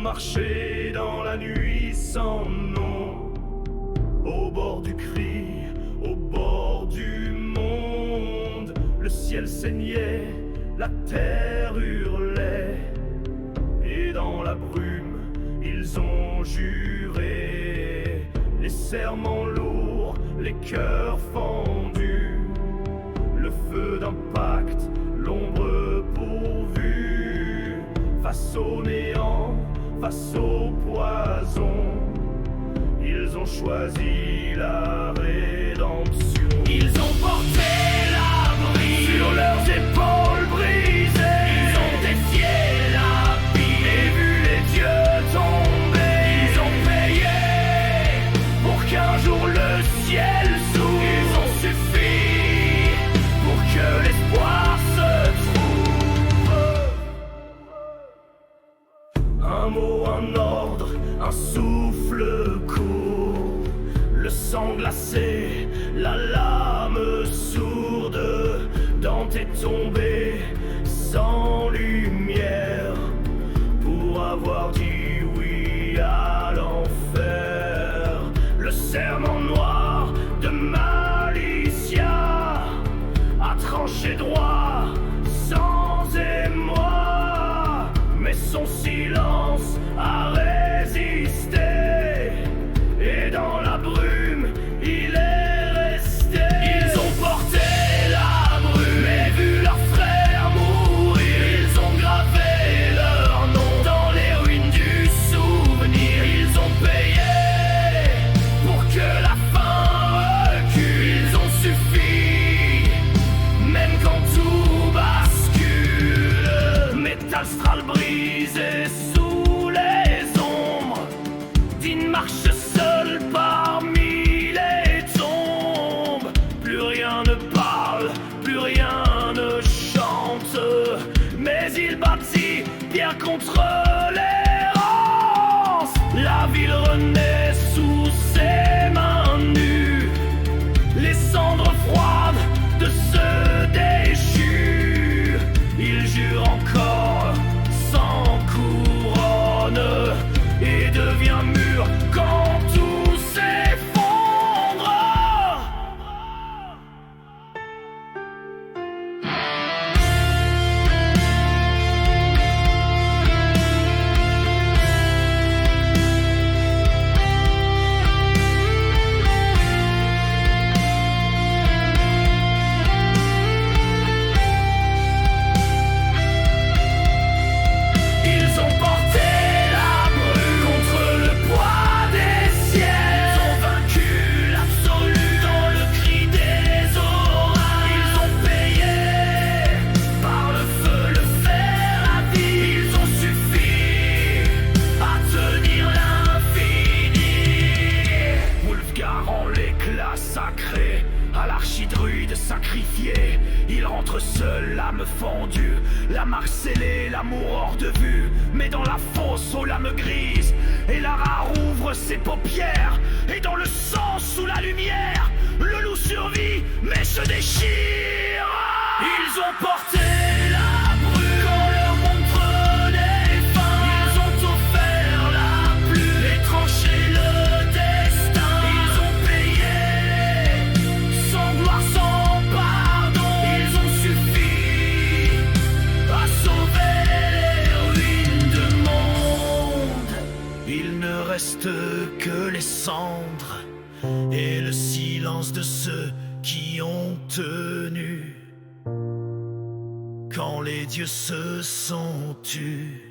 marché dans la nuit sans nom, au bord du cri, au bord du monde. Le ciel saignait, la terre hurlait, et dans la brume ils ont juré les serments lourds, les cœurs fendus, le feu d'un pacte, l'ombre pourvue. Face au néant, face au poison, ils ont choisi la rédemption. Ils ont porté l'abri sur leurs épaules brisées. Ils ont défié la pire et vu les dieux tomber. Ils ont payé pour qu'un jour le ciel s'ouvre. Ils ont suffi pour que l'espoir se trouve. Un mot, un ordre, un souffle court, le sang glacé, la lame sourde. Dante est tombé sans lumière pour avoir dit oui à l'enfer. Le serment noir de Malicia a tranché droit sans émoi, mais son silence a résisté, et dans la brume il est resté. Ils ont porté la brume et vu leurs frères mourir. Ils ont gravé leur nom dans les ruines du souvenir. Ils ont payé pour que la fin recule. Ils ont suffi même quand tout bascule. Métal stral brisé sous les ombres, Dean marche seul parmi les tombes. Plus rien ne parle, plus rien ne chante, mais il bâtit pierre contre l'errance. La ville renaît sous ses mains nues, les cendres froides de ceux déchus. Il jure encore sans couronne et devient mûr quand tout s'effondre. Ils ont porté la brume contre le poids des ciels. Ils ont vaincu l'absolu dans le cri des orages. Ils ont payé par le feu, le fer, la vie. Ils ont suffi à tenir l'infini. Wulfgar en l'éclat sacré, à l'archidruide sacrifié, il rentre seul, l'âme fendue, la marque scellée, l'amour hors de vue. Mais dans la fosse aux lames grises, et Lara rouvre ses paupières, et dans le sang sous la lumière, le loup survit mais se déchire. Ils ont porté la brume quand leur monde prenait fin. Ils ont offert la pluie et tranché le destin. Ils ont payé sans gloire, sans pardon. Ils ont suffi à sauver les ruines du monde. Il ne reste que les cendres et le silence de ceux qui ont tenu quand les dieux se sont tus.